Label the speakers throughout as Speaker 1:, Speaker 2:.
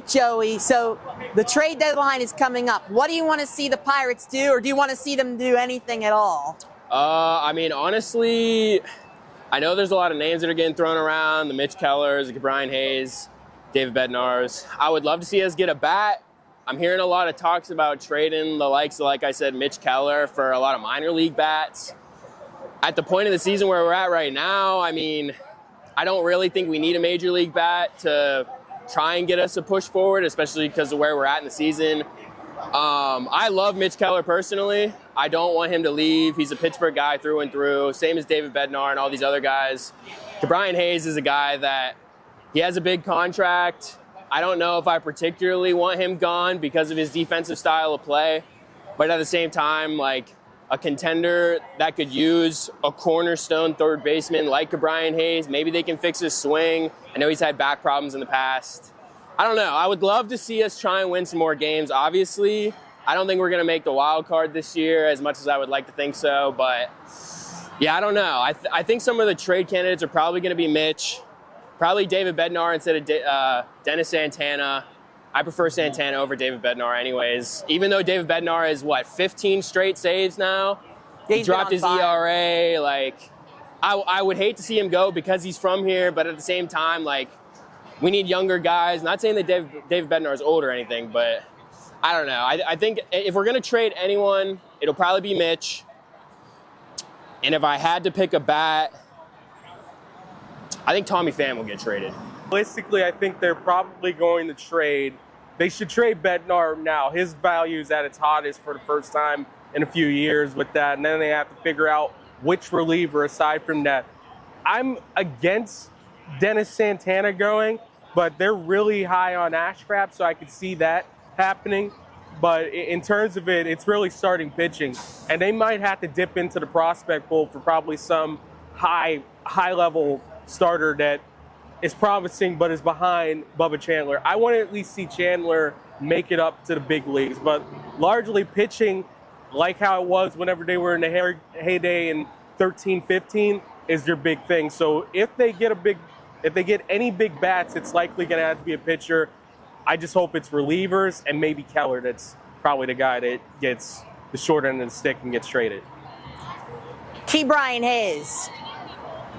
Speaker 1: right, Joey. So the trade deadline is coming up. What do you want to see the Pirates do, or do you want to see them do anything at all?
Speaker 2: I mean, honestly, I know there's a lot of names that are getting thrown around, the Mitch Kellers, the Brian Hayes, David Bednars. I would love to see us get a bat. I'm hearing a lot of talks about trading the likes of, like I said, Mitch Keller for a lot of minor league bats. At the point of the season where we're at right now, I mean, I don't really think we need a major league bat to try and get us a push forward, especially because of where we're at in the season. I love Mitch Keller personally. I don't want him to leave. He's a Pittsburgh guy through and through, same as David Bednar and all these other guys. Brian Hayes is a guy that he has a big contract. I don't know if I particularly want him gone because of his defensive style of play, but at the same time, like a contender that could use a cornerstone third baseman like Brian Hayes, maybe they can fix his swing. I know he's had back problems in the past. I don't know. I would love to see us try and win some more games. Obviously, I don't think we're going to make the wild card this year as much as I would like to think so. But, yeah, I don't know. I think some of the trade candidates are probably going to be Mitch, probably David Bednar instead of Dennis Santana. I prefer Santana over David Bednar anyways. Even though David Bednar is, 15 straight saves now? He dropped his ERA. Like, I would hate to see him go because he's from here. But at the same time, like, we need younger guys. Not saying that David Bednar is old or anything, but I don't know. I think if we're going to trade anyone, it'll probably be Mitch. And if I had to pick a bat, I think Tommy Pham will get traded.
Speaker 3: Realistically, I think they're probably going to trade. They should trade Bednar now. His value is at its hottest for the first time in a few years with that. And then they have to figure out which reliever aside from that. I'm against Dennis Santana going, but they're really high on Ashcraft, so I could see that happening. But in terms of it, it's really starting pitching. And they might have to dip into the prospect pool for probably some high-level starter that is promising but is behind Bubba Chandler. I want to at least see Chandler make it up to the big leagues, but largely pitching like how it was whenever they were in the heyday in 13-15 is their big thing. So if they get any big bats, it's likely going to have to be a pitcher. I just hope it's relievers and maybe Keller. That's probably the guy that gets the short end of the stick and gets traded.
Speaker 1: Brian Hayes.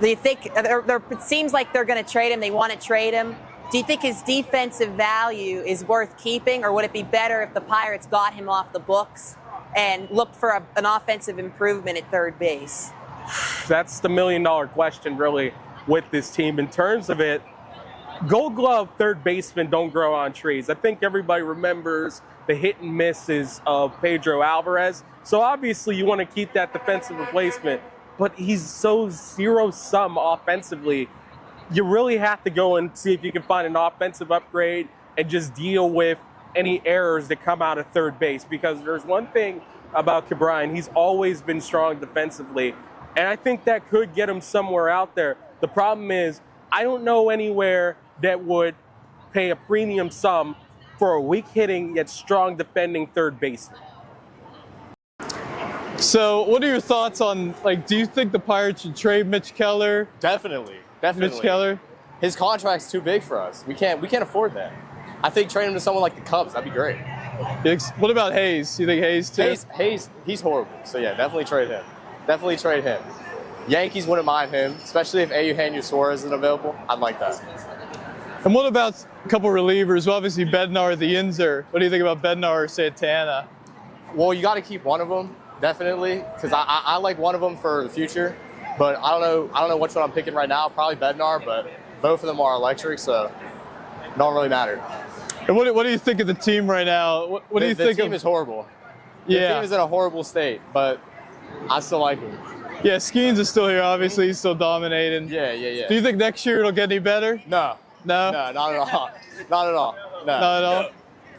Speaker 1: Do you think it seems like they're going to trade him? They want to trade him. Do you think his defensive value is worth keeping, or would it be better if the Pirates got him off the books and looked for an offensive improvement at third base?
Speaker 3: That's the million-dollar question, really, with this team. In terms of it, Gold Glove third basemen don't grow on trees. I think everybody remembers the hit and misses of Pedro Alvarez. So obviously you want to keep that defensive replacement, but he's so zero-sum offensively. You really have to go and see if you can find an offensive upgrade and just deal with any errors that come out of third base. Because there's one thing about Brian, he's always been strong defensively. And I think that could get him somewhere out there. The problem is, I don't know anywhere that would pay a premium sum for a weak hitting yet strong defending third baseman.
Speaker 4: So what are your thoughts on, do you think the Pirates should trade Mitch Keller?
Speaker 5: Definitely.
Speaker 4: Mitch Keller?
Speaker 5: His contract's too big for us. We can't afford that. I think trading him to someone like the Cubs, that'd be great.
Speaker 4: What about Hayes? You think Hayes too?
Speaker 5: Hayes, he's horrible. So yeah, definitely trade him. Definitely trade him. Yankees wouldn't mind him, especially if Eugenio Suarez isn't available. I'd like that.
Speaker 4: And what about a couple relievers? Well, obviously Bednar, the Yinzer. What do you think about Bednar or Santana?
Speaker 5: Well, you got to keep one of them, definitely, because I like one of them for the future. But I don't know which one I'm picking right now. Probably Bednar, but both of them are electric, so it don't really matter.
Speaker 4: And what do you think of the team right now? What do you think?
Speaker 5: The team is horrible. The team is in a horrible state, but I still like him.
Speaker 4: Yeah, Skeens is still here, obviously. He's still dominating.
Speaker 5: Yeah.
Speaker 4: Do you think next year it'll get any better?
Speaker 5: No.
Speaker 4: No?
Speaker 5: No, not at all. Not at all. No.
Speaker 4: Not at all?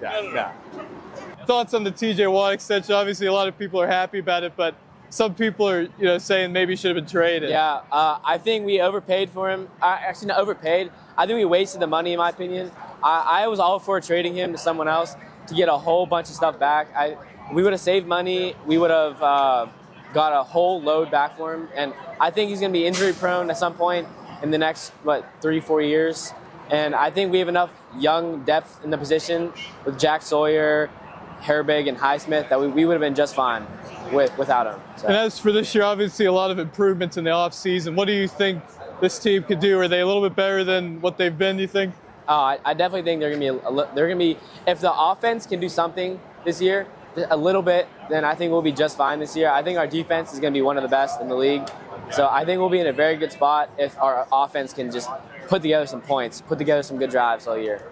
Speaker 5: Yeah.
Speaker 4: Thoughts on the TJ Watt extension? Obviously, a lot of people are happy about it, but some people are, saying maybe he should have been traded.
Speaker 6: Yeah, I think we overpaid for him. Actually, not overpaid. I think we wasted the money, in my opinion. I was all for trading him to someone else to get a whole bunch of stuff back. We would have saved money. We would have got a whole load back for him. And I think he's going to be injury prone at some point in the next, 3-4 years. And I think we have enough young depth in the position with Jack Sawyer, Herbig, and Highsmith that we would have been just fine without him. So.
Speaker 4: And as for this year, obviously a lot of improvements in the offseason. What do you think this team could do? Are they a little bit better than what they've been, do you think?
Speaker 6: I definitely think they're going to be if the offense can do something this year, a little bit, then I think we'll be just fine this year. I think our defense is going to be one of the best in the league. So I think we'll be in a very good spot if our offense can just put together some points, put together some good drives all year.